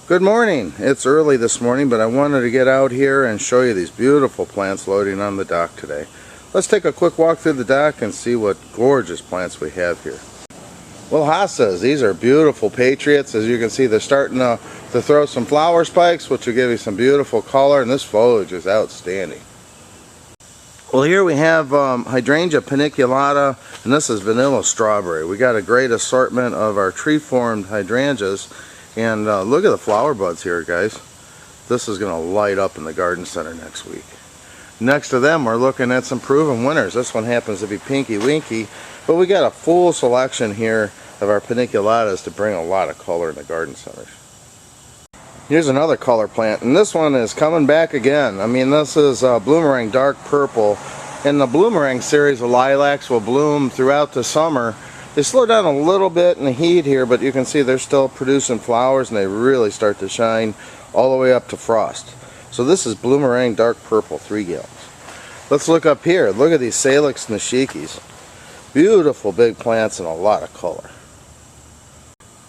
Good morning. It's early this morning, but I wanted to get out here and show you these beautiful plants loading on the dock today. Let's take a quick walk through the dock and see what gorgeous plants we have here. Well, hostas, these are beautiful patriots. As you can see, they're starting to throw some flower spikes, which will give you some beautiful color, and this foliage is outstanding. Well, here we have hydrangea paniculata, and this is vanilla strawberry. We got a great assortment of our tree-formed hydrangeas. And look at the flower buds here, guys. This is going to light up in the garden center next week. Next to them, we're looking at some proven winners. This one happens to be Pinky Winky, but we got a full selection here of our paniculatas to bring a lot of color in the garden centers. Here's another color plant, and this one is coming back again. I mean, this is Bloomerang Dark Purple, and the Bloomerang series of lilacs will bloom throughout the summer. They slow down a little bit in the heat here, but you can see they're still producing flowers, and they really start to shine all the way up to frost. So this is Bloomerang Dark Purple, 3 gallons. Let's look up here. Look at these Salix nishikis. Beautiful big plants and a lot of color.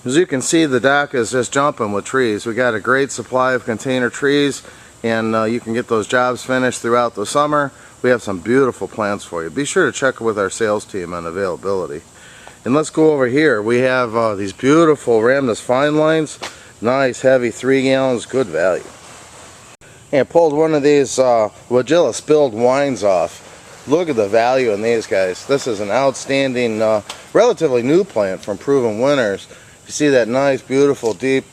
As you can see, the dock is just jumping with trees. We got a great supply of container trees, and you can get those jobs finished throughout the summer. We have some beautiful plants for you. Be sure to check with our sales team on availability. And let's go over here. We have these beautiful Rhamnus fine lines. Nice, heavy, 3 gallons, good value. And I pulled one of these Wagilla spilled wines off. Look at the value in these guys. This is an outstanding, relatively new plant from proven winners. You see that nice, beautiful, deep,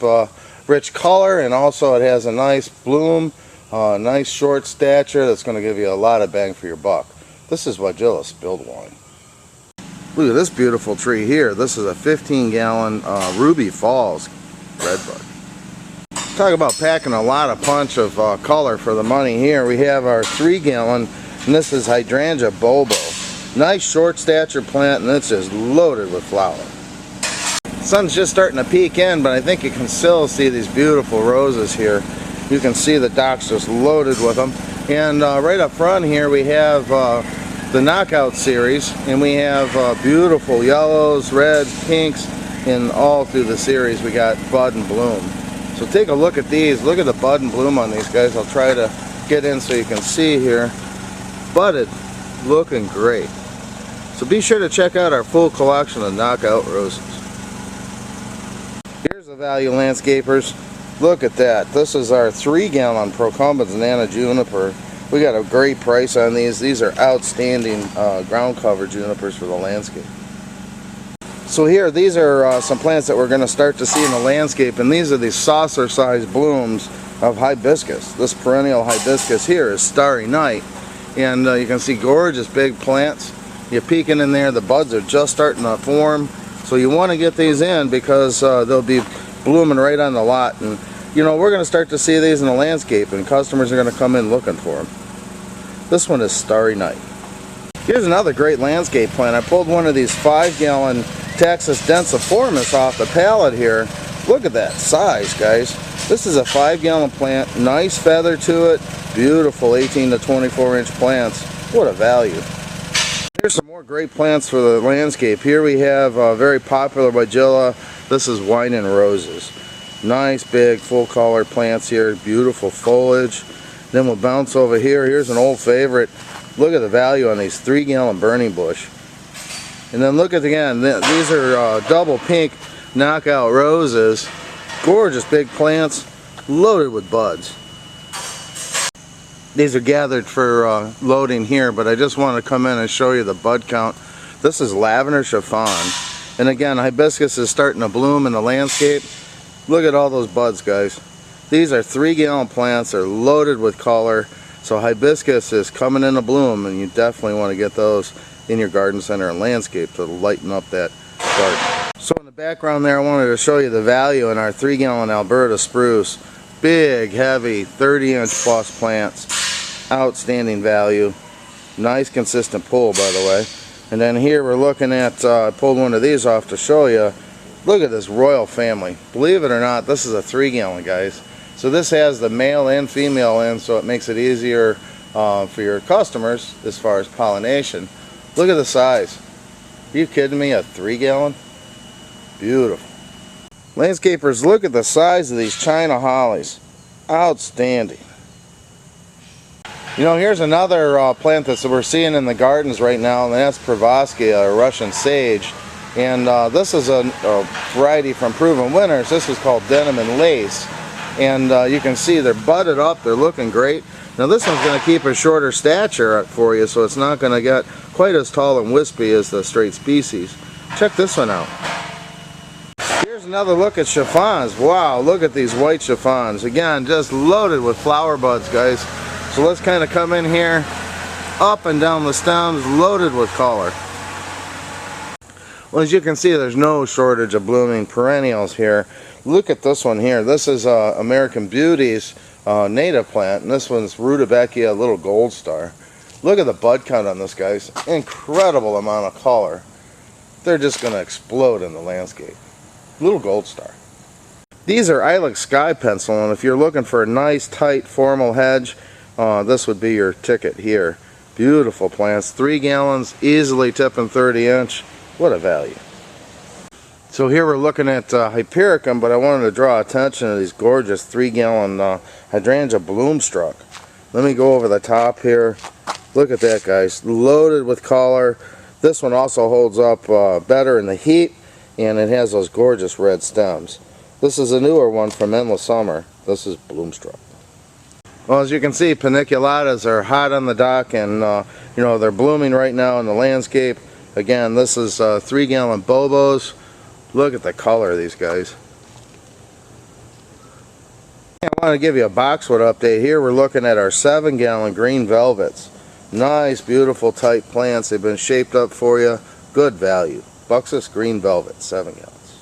rich color, and also it has a nice bloom, nice short stature that's going to give you a lot of bang for your buck. This is Wagilla spilled wine. Look at this beautiful tree here. This is a 15-gallon Ruby Falls redbud. Talk about packing a lot of punch of color for the money here. We have our 3-gallon, and this is Hydrangea Bobo. Nice short stature plant, and it's just loaded with flower. The sun's just starting to peek in, but I think you can still see these beautiful roses here. You can see the dock's just loaded with them. And right up front here we have the Knockout series, and we have beautiful yellows, reds, pinks, and all through the series we got bud and bloom. So take a look at these. Look at the bud and bloom on these guys. I'll try to get in so you can see here. Budded, looking great. So be sure to check out our full collection of Knockout roses. Here's the value landscapers. Look at that. This is our 3-gallon Procumbens Nana Juniper. We got a great price on these. These are outstanding ground cover junipers for the landscape. So here, these are some plants that we're going to start to see in the landscape, and these are these saucer-sized blooms of hibiscus. This perennial hibiscus here is Starry Night, and you can see gorgeous big plants. You're peeking in there, the buds are just starting to form, so you want to get these in because they'll be blooming right on the lot. And you know, we're going to start to see these in the landscape, and customers are going to come in looking for them. This one is Starry Night. Here's another great landscape plant. I pulled one of these 5-gallon Taxus densiformis off the pallet here. Look at that size, guys. This is a 5-gallon plant, nice feather to it, beautiful 18 to 24-inch plants. What a value. Here's some more great plants for the landscape. Here we have a very popular Wagilla. This is Wine and Roses. Nice big full color plants here, beautiful foliage. Then we'll bounce over here. Here's an old favorite. Look at the value on these 3-gallon burning bush. And then look at again, these are double pink Knockout roses. Gorgeous big plants, loaded with buds. These are gathered for loading here, but I just want to come in and show you the bud count. This is Lavender Chiffon. And again, hibiscus is starting to bloom in the landscape. Look at all those buds, guys. These are 3-gallon plants. They're loaded with color. So hibiscus is coming into bloom, and you definitely want to get those in your garden center and landscape to lighten up that garden. So in the background there, I wanted to show you the value in our 3-gallon Alberta spruce. Big, heavy, 30-inch plus plants. Outstanding value. Nice, consistent pull, by the way. And then here we're looking at, I pulled one of these off to show you. Look at this royal family. Believe it or not, this is a 3-gallon, guys. So this has the male and female in, so it makes it easier for your customers as far as pollination. Look at the size. Are you kidding me? A 3-gallon? Beautiful. Landscapers, look at the size of these China hollies. Outstanding. You know, here's another plant that we're seeing in the gardens right now, and that's Pravoski, a Russian sage. And this is a variety from Proven Winners. This is called Denim and Lace. And you can see they're budded up, they're looking great. Now this one's going to keep a shorter stature for you, so it's not going to get quite as tall and wispy as the straight species. Check this one out. Here's another look at chiffons. Wow, look at these white chiffons. Again, just loaded with flower buds, guys. So let's kind of come in here, up and down the stems, loaded with color. Well, as you can see, there's no shortage of blooming perennials here. Look at this one here. This is American Beauty's native plant, and this one's Rudbeckia Little Gold Star. Look at the bud count on this, guys. Incredible amount of color. They're just going to explode in the landscape. Little Gold Star. These are Ilex Sky Pencil, and if you're looking for a nice, tight, formal hedge, this would be your ticket here. Beautiful plants, 3 gallons, easily tipping 30-inch. What a value. So here we're looking at Hypericum, but I wanted to draw attention to these gorgeous 3-gallon hydrangea bloomstruck. Let me go over the top here. Look at that, guys, loaded with color. This one also holds up better in the heat, and it has those gorgeous red stems. This is a newer one from Endless Summer. This is bloomstruck. Well, as you can see, paniculatas are hot on the dock, and you know, they're blooming right now in the landscape. Again, this is 3-gallon Bobos. Look at the color of these guys. I want to give you a boxwood update here. We're looking at our 7-gallon green velvets. Nice, beautiful, tight plants. They've been shaped up for you. Good value. Buxus Green Velvet, 7 gallons.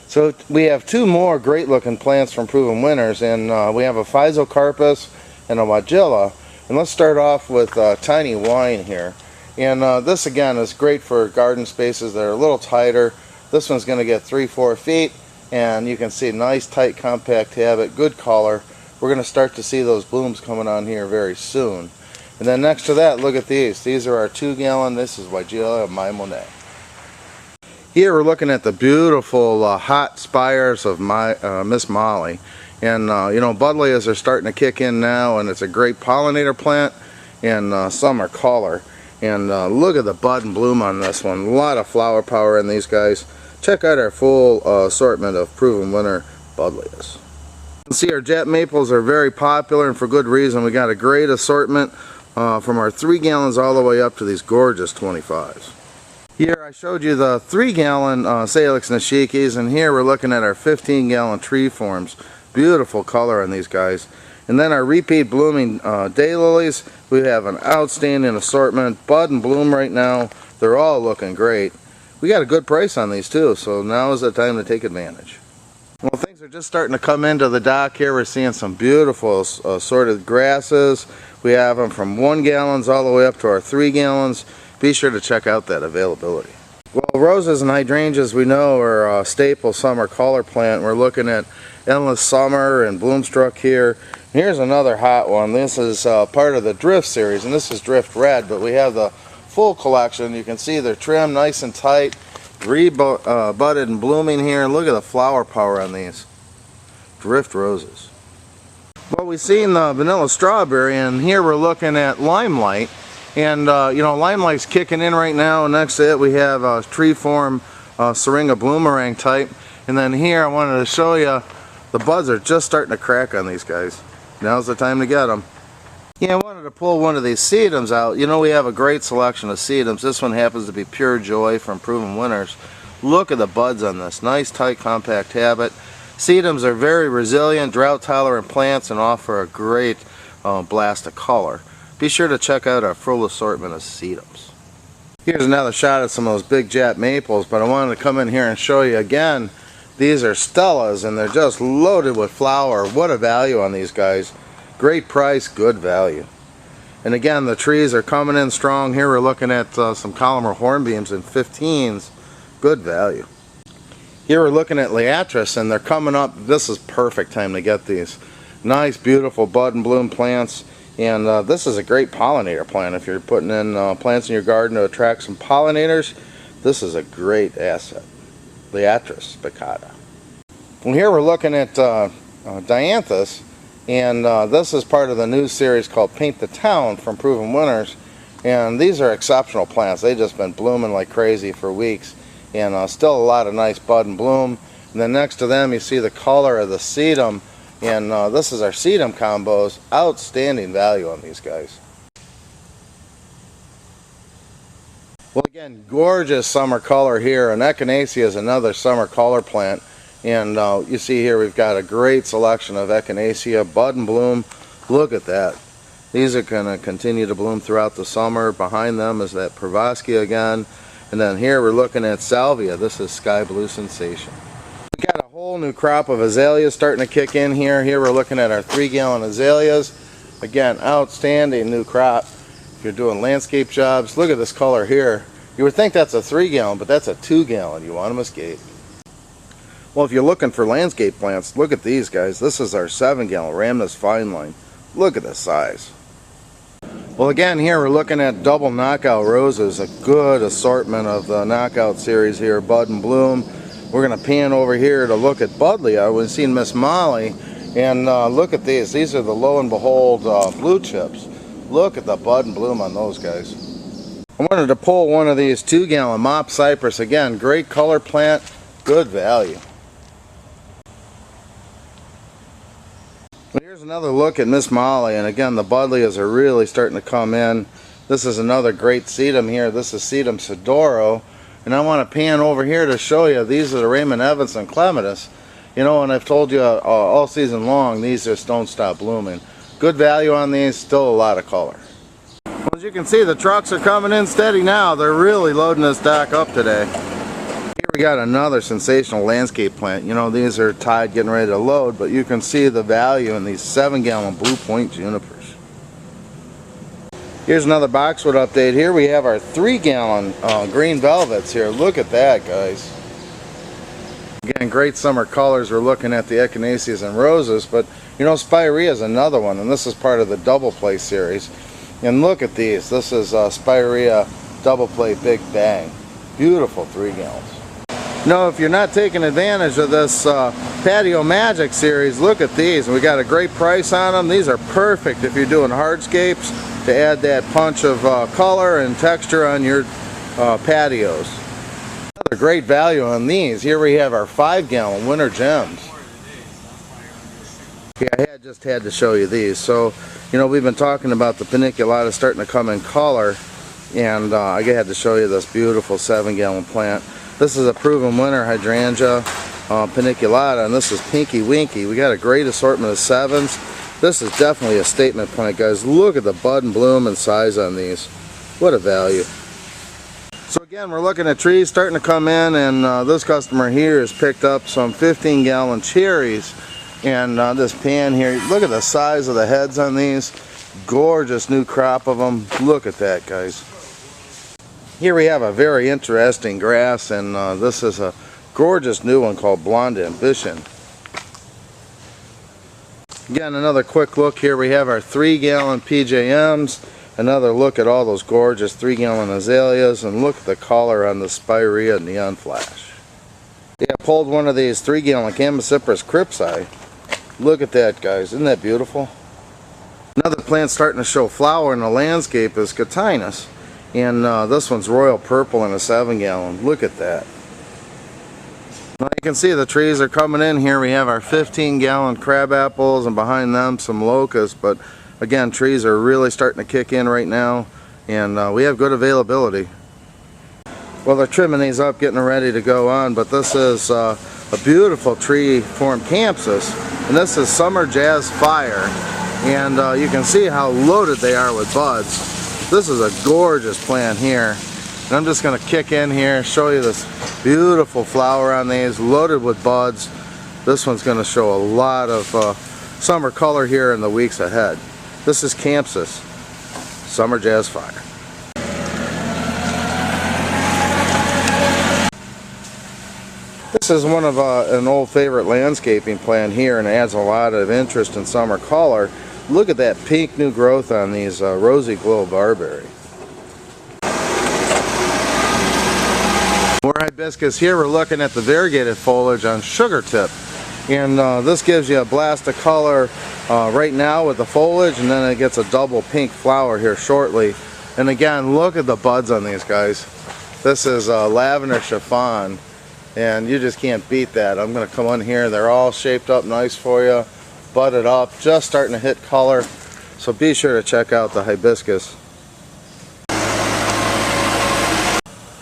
So we have 2 more great looking plants from Proven Winners, and we have a Physocarpus and a Wagilla. And let's start off with Tiny Wine here. And this again is great for garden spaces that are a little tighter. This one's going to get 3-4 feet, and you can see nice, tight, compact habit, good color. We're going to start to see those blooms coming on here very soon. And then next to that, look at these. These are our 2-gallon. This is Wagilla My Monet. Here we're looking at the beautiful hot spires of Miss Molly. And you know, Buddleias are starting to kick in now, and it's a great pollinator plant, and summer color. And look at the bud and bloom on this one. A lot of flower power in these guys. Check out our full assortment of Proven Winner Buddleias. You can see our jet maples are very popular, and for good reason. We got a great assortment from our 3 gallons all the way up to these gorgeous 25s. Here I showed you the 3-gallon Salix Nishikis, and here we're looking at our 15-gallon tree forms. Beautiful color on these guys. And then our repeat blooming daylilies, we have an outstanding assortment. Bud and bloom right now. They're all looking great. We got a good price on these too, so now is the time to take advantage. Well, things are just starting to come into the dock here. We're seeing some beautiful assorted grasses. We have them from 1 gallons all the way up to our 3 gallons. Be sure to check out that availability. Well, roses and hydrangeas we know are a staple summer color plant. We're looking at Endless Summer and Bloomstruck here. Here's another hot one. This is part of the Drift series, and this is Drift Red, but we have the full collection. You can see they're trimmed nice and tight, budded and blooming here. Look at the flower power on these Drift roses. Well, we've seen the vanilla strawberry, and here we're looking at Limelight. And you know, Limelight's kicking in right now, and next to it we have a tree form Syringa Bloomerang type. And then here I wanted to show you the buds are just starting to crack on these guys. Now's the time to get them. Yeah, I wanted to pull one of these sedums out. You know, we have a great selection of sedums. This one happens to be Pure Joy from Proven Winners. Look at the buds on this. Nice, tight, compact habit. Sedums are very resilient, drought-tolerant plants and offer a great blast of color. Be sure to check out our full assortment of sedums. Here's another shot at some of those big jet maples, but I wanted to come in here and show you again. These are Stellas, and they're just loaded with flower. What a value on these guys. Great price, good value. And again, the trees are coming in strong. Here we're looking at some Columnar hornbeams in 15s. Good value. Here we're looking at Liatris, and they're coming up. This is perfect time to get these. Nice, beautiful bud and bloom plants. And this is a great pollinator plant. If you're putting in plants in your garden to attract some pollinators, this is a great asset. Liatris spicata. Well, here we're looking at dianthus, and this is part of the new series called Paint the Town from Proven Winners. And these are exceptional plants. They've just been blooming like crazy for weeks, and still a lot of nice bud and bloom. And then next to them you see the color of the sedum, and this is our sedum combos. Outstanding value on these guys. Well, again, gorgeous summer color here, and Echinacea is another summer color plant. And you see here we've got a great selection of Echinacea, bud and bloom. Look at that. These are going to continue to bloom throughout the summer. Behind them is that Pravoskia again. And then here we're looking at Salvia. This is Sky Blue Sensation. We've got a whole new crop of azaleas starting to kick in here. Here we're looking at our 3-gallon azaleas. Again, outstanding new crop. If you're doing landscape jobs, look at this color here. You would think that's a 3-gallon, but that's a 2-gallon. You want them escape. Well, if you're looking for landscape plants, look at these guys. This is our 7-gallon Rhamnus Fine Line. Look at the size. Well, again, here we're looking at double knockout roses, a good assortment of the knockout series here, bud and bloom. We're going to pan over here to look at Buddleia. We've seen Miss Molly, and look at these. These are the Lo and Behold blue chips. Look at the bud and bloom on those guys. I wanted to pull one of these 2-gallon Mop Cypress. Again, great color plant, good value. Well, here's another look at Miss Molly, and again the Buddleias are really starting to come in. This is another great sedum here. This is Sedum Sidoro, and I want to pan over here to show you these are the Raymond Evanson Clematis. You know, and I've told you all season long, these just don't stop blooming. Good value on these, still a lot of color. Well, as you can see, the trucks are coming in steady now. They're really loading this dock up today. Here we got another sensational landscape plant. You know, these are tied, getting ready to load, but you can see the value in these 7-gallon Blue Point junipers. Here's another boxwood update. Here we have our 3-gallon green velvets here. Look at that, guys. Again, great summer colors. We're looking at the Echinaceas and roses, but you know, Spirea is another one, and this is part of the Double Play series. And look at these. This is Spirea Double Play Big Bang. Beautiful 3 gallons. Now, if you're not taking advantage of this Patio Magic series, look at these. We got a great price on them. These are perfect if you're doing hardscapes to add that punch of color and texture on your patios. Another great value on these. Here we have our 5-gallon Winter Gems. Yeah, I just had to show you these. So, you know, we've been talking about the paniculata starting to come in color, and I had to show you this beautiful 7-gallon plant. This is a Proven Winner hydrangea paniculata, and this is Pinky Winky. We got a great assortment of 7s. This is definitely a statement plant, guys. Look at the bud and bloom and size on these. What a value. So again, we're looking at trees starting to come in, and this customer here has picked up some 15-gallon cherries. And this pan here, look at the size of the heads on these. Gorgeous new crop of them. Look at that, guys. Here we have a very interesting grass, and this is a gorgeous new one called Blonde Ambition. Again, another quick look here. We have our 3-gallon PJMs. Another look at all those gorgeous 3-gallon azaleas, and look at the color on the Spirea Neon Flash. Yeah, I pulled one of these 3-gallon Chamaecyparis Cripsii. Look at that, guys. Isn't that beautiful? Another plant starting to show flower in the landscape is Cotinus. And this one's Royal Purple in a 7-gallon. Look at that. Now you can see the trees are coming in here. We have our 15-gallon crab apples, and behind them some locusts. But again, trees are really starting to kick in right now, and we have good availability. Well, they're trimming these up, getting ready to go on, but this is a beautiful tree formed campus, and this is Summer Jazz Fire, and you can see how loaded they are with buds. This is a gorgeous plant here, and I'm just going to kick in here, show you this beautiful flower on these, loaded with buds. This one's going to show a lot of summer color here in the weeks ahead. This is Campsus Summer Jazz Fire. This is one of an old favorite landscaping plant here, and it adds a lot of interest in summer color. Look at that pink new growth on these Rosy Glow Barberry. More hibiscus. Here we're looking at the variegated foliage on Sugar Tip. And this gives you a blast of color right now with the foliage, and then it gets a double pink flower here shortly. And again, look at the buds on these guys. This is lavender chiffon, and you just can't beat that. I'm going to come in here. They're all shaped up nice for you, budded up, just starting to hit color. So be sure to check out the hibiscus.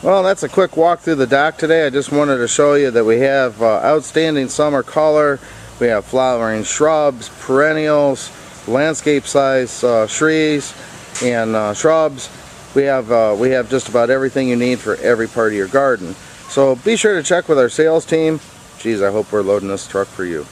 Well, that's a quick walk through the dock today. I just wanted to show you that we have outstanding summer color. We have flowering shrubs, perennials, landscape size trees, and shrubs. We have just about everything you need for every part of your garden. So be sure to check with our sales team. Geez, I hope we're loading this truck for you.